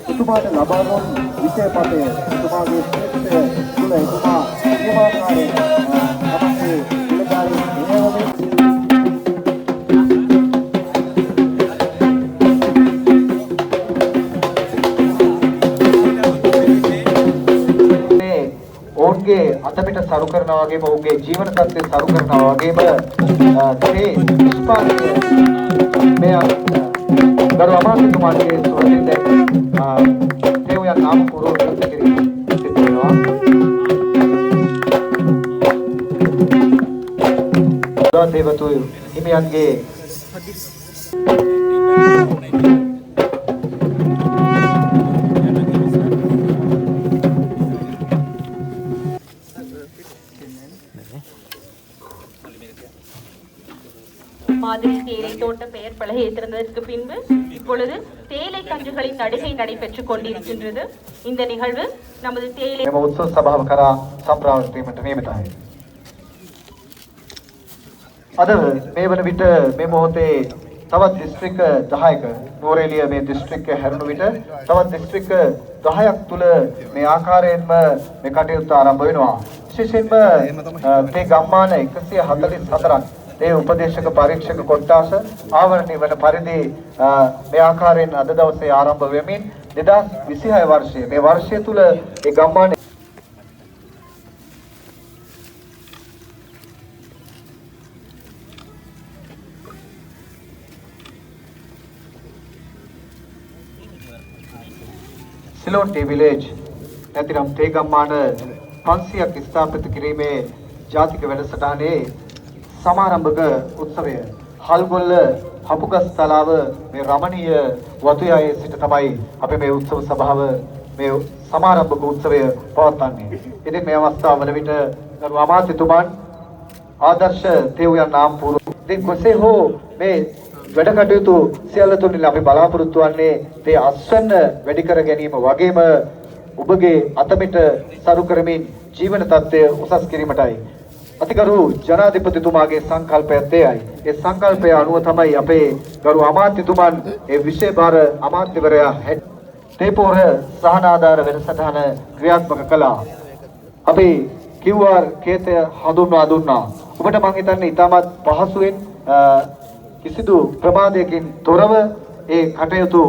එතුමාට ලබා දුන් විෂයපතය එතුමාගේ ශ්‍රේෂ්ඨ කුල එතුමා නියමාකාරයෙන් තමන්ගේ ඉලක්කයෙන් ඔවුන්ගේ අතපිට සරු කරනවා වගේම ඔවුන්ගේ ජීවන තත්ත්වය සරු කරනවා වගේම මේ නිෂ්පාදනය මේ ගරු අමාත්‍යතුමාගේ සුවඳින් ඒ ඔය නාම පුරවපත් කිරීම සිදු වෙනවා. දේවතු හිමියන්ගේ மாதிரி தேயிலை தோட்ட பெயர் பலகை திறந்ததற்கு பின்பு இப்பொழுது தேயிலை கன்றுகளின் நடுகை நடைபெற்றுக் கொண்டிருக்கின்றது. இந்த நிகழ்வு நமது தேயிலை උත්සව සභාව කරා සම්ප්‍රාප්ත වීමට නියමිතයි. අද මේ වන විට මේ මොහොතේ තවත් දිස්ත්‍රික්ක 10ක නෝරේලිය මේ දිස්ත්‍රික්කය හැරුණු විට තවත් දිස්ත්‍රික්ක 10ක් තුල මේ ආකාරයෙන්ම මේ කටයුත්ත ආරම්භ වෙනවා. විශේෂයෙන්ම මේ ගම්මාන 144ක් ඒ උපදේශක පරීක්ෂක කොට්ටාස ආවරණය වන පරිදි මේ ආකාරයෙන් අද දවසේ ආරම්භ වෙමින් 2026 වර්ෂයේ මේ වර්ෂය තුල ඒ ගම්මාන සිලෝන් ටී විලේජ් නැතිනම් තේ ගම්මාන 500ක් ස්ථාපිත කිරීමේ ජාතික වැඩසටහනේ සමාරම්භක උත්සවය හල්ගොල්ල හපුගස් තලාව මේ රමණීය වතුයායේ සිට තමයි අපි මේ උත්සව සභාව මේ සමාරම්භක උත්සවය පවත්වන්නේ. ඉතින් මේ අවස්ථාව වල විට ගරු අමාත්‍යතුමන් ආදර්ශ තේවයන් නාම පුරු ඉතින් කොසේ හෝ මේ වැඩ කටයුතු සියල්ල තුලින් අපි බලාපොරොත්තු වන්නේ මේ අස්වැන්න වැඩි කර ගැනීම වගේම ඔබගේ අතමිට සරු කරමින් ජීවන තත්ත්වය උසස් කිරීමටයි. අතිගරු ජනාධිපතිතුමාගේ සංකල්පයත් එයයි. ඒ සංකල්පය අනුව තමයි අපේ ගරු අමාත්‍යතුමන් ඒ විශේෂ අමාත්‍යවරයා තේපෝර සහනාධාර වැඩසටහන ක්‍රියාත්මක කළා. අපි QR කේතය හඳුන්වා දුන්නා. ඔබට මම හිතන්නේ ඉතාමත් පහසුවෙන් කිසිදු ප්‍රමාදයකින් තොරව ඒ කටයුතු